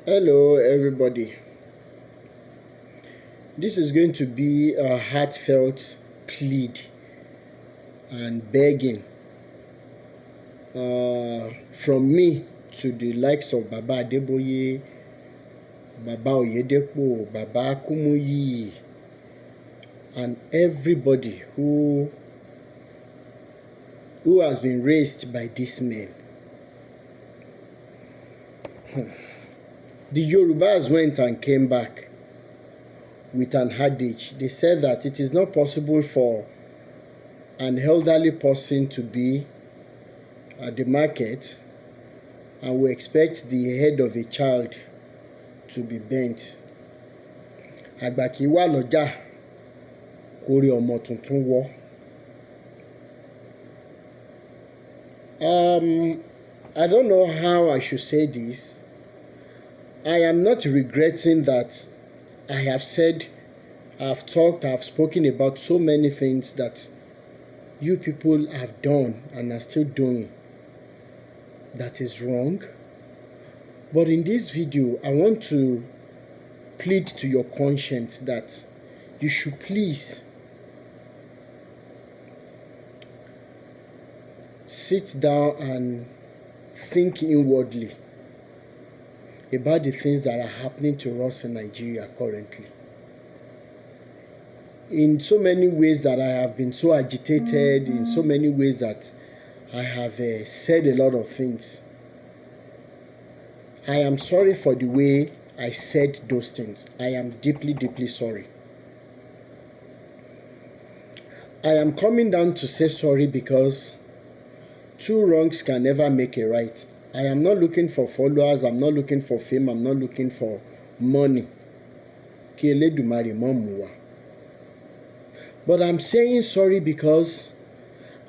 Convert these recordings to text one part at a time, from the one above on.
Hello, everybody. This is going to be a heartfelt plea and begging from me to the likes of Baba Adeboye, Baba Oyedepo, Baba Kumuyi, and everybody who has been raised by these men. The Yorubas went and came back with an adage. They said that it is not possible for an elderly person to be at the market and we expect the head of a child to be bent. Àgbà kì í wà lọ́jà kó rí ọmọ tuntun wọ́. I don't know how I should say this. I am not regretting that I have said, I've talked, I've spoken about so many things that you people have done and are still doing that is wrong. But in this video, I want to plead to your conscience that you should please sit down and think inwardly about the things that are happening to us in Nigeria currently. In so many ways that I have been so agitated, in so many ways that I have said a lot of things. I am sorry for the way I said those things. I am deeply, deeply sorry. I am coming down to say sorry because two wrongs can never make a right. I am not looking for followers, I'm not looking for fame, I'm not looking for money. But I'm saying sorry because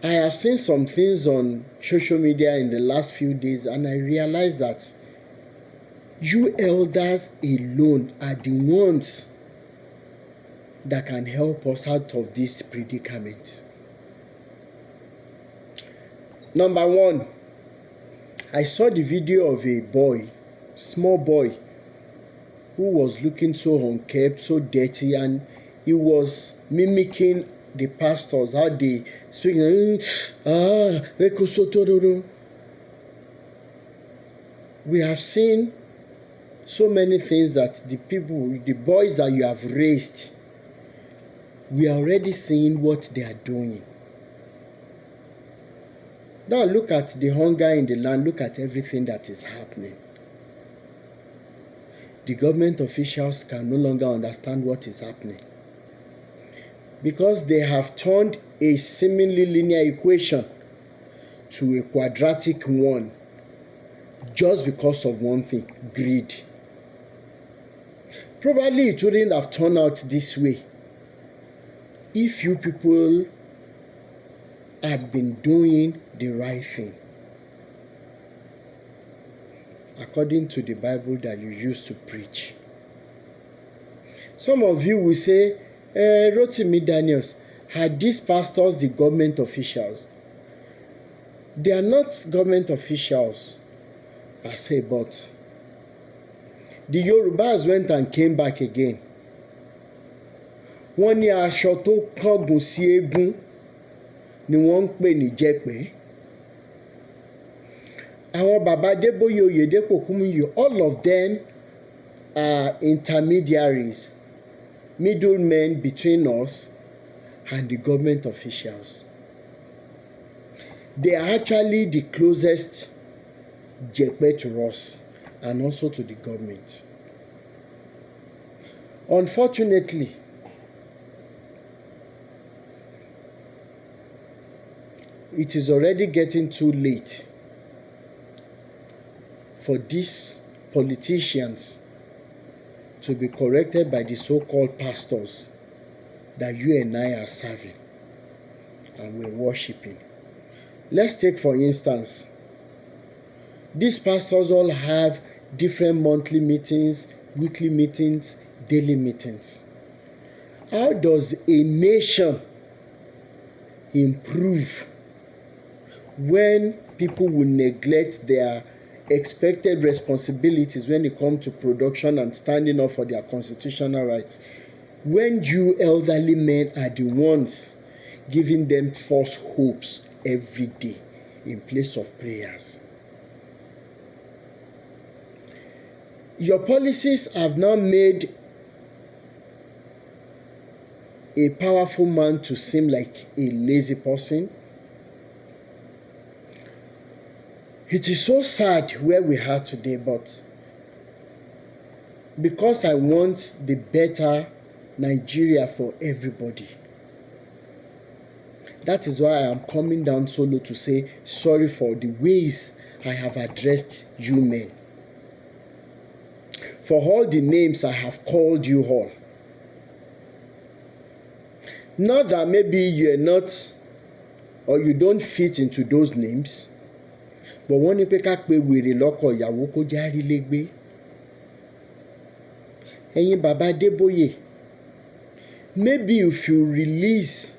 I have seen some things on social media in the last few days and I realized that you elders alone are the ones that can help us out of this predicament. Number one, I saw the video of a boy, small boy, who was looking so unkempt, so dirty, and he was mimicking the pastors, how they speak. We have seen so many things that the boys that you have raised, we are already seeing what they are doing. Now look at the hunger in the land, look at everything that is happening. The government officials can no longer understand what is happening because they have turned a seemingly linear equation to a quadratic one just because of one thing: greed. Probably it wouldn't have turned out this way if you people had been doing the right thing according to the Bible that you used to preach. Some of you will say, Rotimi Daniels, are these pastors the government officials? They are not government officials per se, but the Yorubas went and came back again. Wọ́n ní aṣọ tó kángun sí eégún ni wọ́n ń pè ní jẹ́pẹ́. Àwọn Baba Adeboye Oyedepo Kumuyi, all of them are intermediaries, middlemen between us and the government officials. They are actually the closest jẹ́pẹ́ to us and also to the government. Unfortunately, it is already getting too late for these politicians to be corrected by the so-called pastors that you and I are serving and we're worshiping. Let's take, for instance, these pastors all have different monthly meetings, weekly meetings, daily meetings. How does a nation improve when people will neglect their expected responsibilities when it comes to production and standing up for their constitutional rights, when you elderly men are the ones giving them false hopes every day in place of prayers? Your policies have now made a powerful man to seem like a lazy person. It is so sad where we are today, but because I want the better Nigeria for everybody, that is why I am coming down solo to say sorry for the ways I have addressed you men, for all the names I have called you all. Not that maybe you are not or you don't fit into those names, but wọ́n ní pé ká pe wèrè lọ́kọ ìyàwó kó járí légbé. Ẹ̀yin bàbá Adeboye, maybe if you release,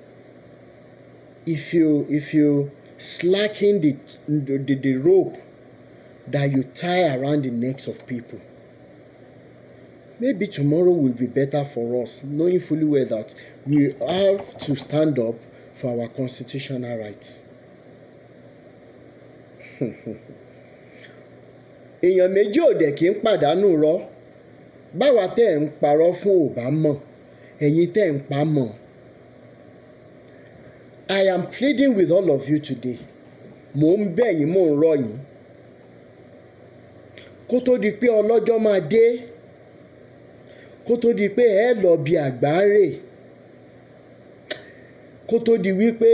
if you slacken the rope that you tie around the necks of people, maybe tomorrow will be better for us, knowing fully well that we have to stand up for our constitutional rights. Èèyàn méjì ò dẹ̀ kí ń pàdánù rọ́. Báwa tẹ́ ẹ̀ ń parọ́ fún ò bá mọ̀, ẹ̀yin tẹ́ ẹ̀ ń pa mọ̀. I am pleading with all of you today. Mò ń bẹ̀ yín, mò ń rọ̀ yín. Kó tó di pé ọlọ́jọ́ máa dé, kó tó di pé ẹ lọ bí àgbáre, kó tó di wípé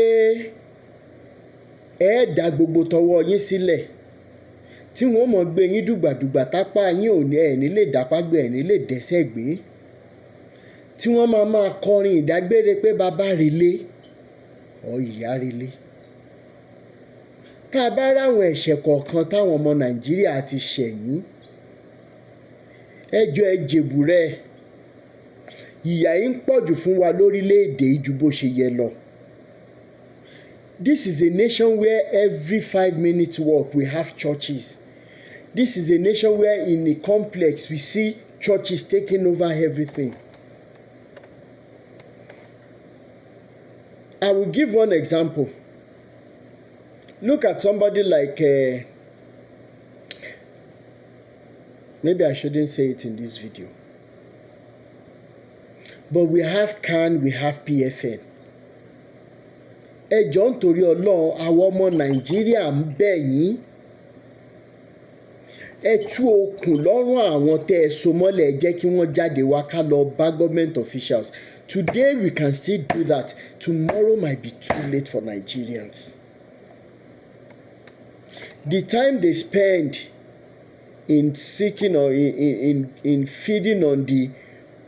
ẹ dá gbogbo tọwọ́ yín sílẹ̀, tí wọ́n mọ̀ gbé yín dùgbàdùgbà tápá yín ò ní ẹ̀ ní lè dápá gbé, ẹ̀ ní lè dẹ́sẹ̀ gbé, tí wọ́n máa kọrin ìdágbére pé bàbá relé ọ ìyá relé. Tá a bá ráwọn ẹ̀ṣẹ̀ kọ̀ọ̀kan táwọn ọmọ Nàìjíríà ti ṣẹ̀yìn, ẹ jọ̀ọ́ ẹ jèbùrẹ́. Ìyà yìí ń pọ̀jù fún wa lórílẹ̀‐èdè yìí ju bó ṣe yẹ lọ. This is a nation where every 5 minutes walk we have churches. This is a nation where in a complex we see churches taking over everything. I will give one example. Look at somebody like, maybe I shouldn't say it in this video, but we have CAN, we have PFN. Ẹ jọ̀ọ́ nítorí Ọlọ́run, àwọn ọmọ Nàìjíríà ń bẹ̀ yín. Ẹ tú okùn lọ́rùn àwọn tẹ́ ẹ so mọ́lẹ̀, ẹ jẹ́ kí wọ́n jáde wá ká lọ bá government officials. Today we can still do that. Tomorrow might be too late for Nigerians. The time they spend in seeking or in feeding on the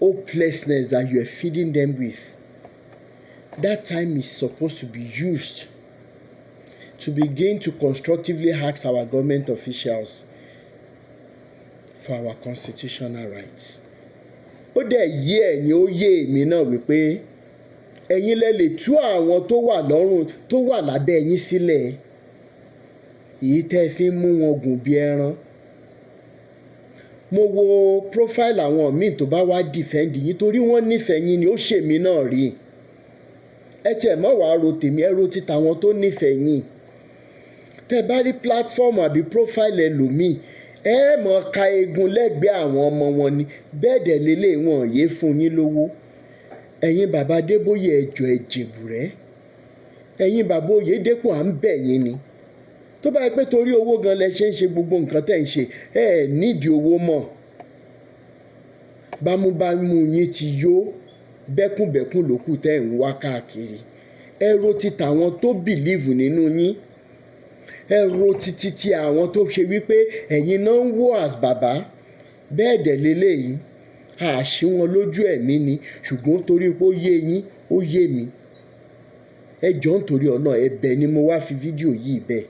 hopelessness that you are feeding them with, that time is supposed to be used to begin to constructively ask our government officials for our constitutional rights. Ó dẹ̀ yé ẹ̀yin, ó yé èmi náà wípé ẹ̀yin lẹ lè tú àwọn tó wà lọ́rùn, tó wà lábẹ́ yín sílẹ̀, èyí tẹ́ fi ń mú wọn gùn bí ẹran. Mo wo profile àwọn míì tó bá wá defend yín torí wọ́n nífẹ̀ẹ́ yín ni, ó ṣèmi náà rí. Ẹ tiẹ̀ mọ́ wàá ro tèmi, ẹ ro títa àwọn tó nífẹ̀ẹ́ yín. Tẹ́ bá rí platform àbí profile ẹlòmíì, ẹ mọ̀ ka egun lẹ́gbẹ̀ẹ́ àwọn ọmọ wọn ni, bẹ́ẹ̀ dẹ̀ lélẹ̀ wọn yé fún yín lówó. Ẹ̀yin bàbá Adébóyè ẹ jọ̀ọ́ ẹ jèbùrẹ́. Ẹ̀yin bàbá Oyèdépò à ń bẹ̀ yín ni. Tó bá yẹ pé torí owó gan lẹ ṣe ń ṣe gbogbo nǹkan tẹ́ ń ṣe, ẹ nídìí owó mọ́. Bámúbámú yín ti yó, bẹ́kùnbẹ́kùn lókù tẹ́ ń wá káàkiri. Ẹ ro títa àwọn tó believe nínú yín. Ẹ ro títí ti àwọn tó ṣe wípé ẹ̀yin náà ń wò as bàbá. Bẹ́ẹ̀ dẹ̀ lélẹ̀ yìí, àṣì wọn lójú ẹ̀mí ni, ṣùgbọ́n torí pé ó yé yín, ó yé mi. Ẹ jọ̀ọ́ nítorí Ọlọ́run, ẹ̀bẹ̀ ni mo wá fi fídíò yìí bẹ̀.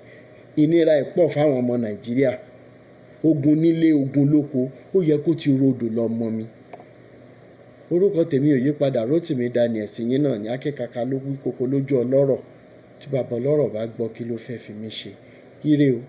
Ìnira ẹ̀ pọ̀ fáwọn ọmọ Nàìjíríà. Ogun nílé, ogun lóko, ó yẹ kó ti rodò lọ mọ́ mi. Orúkọ tèmi ò yí padà, Rótìmí Daniel sí yín náà ní akékaka ló wí koko lójú ọlọ́rọ̀. Tí bàbá ọlọ́rọ̀ bá gbọ́, kí ló fẹ́ fi mí ṣe? Ire o.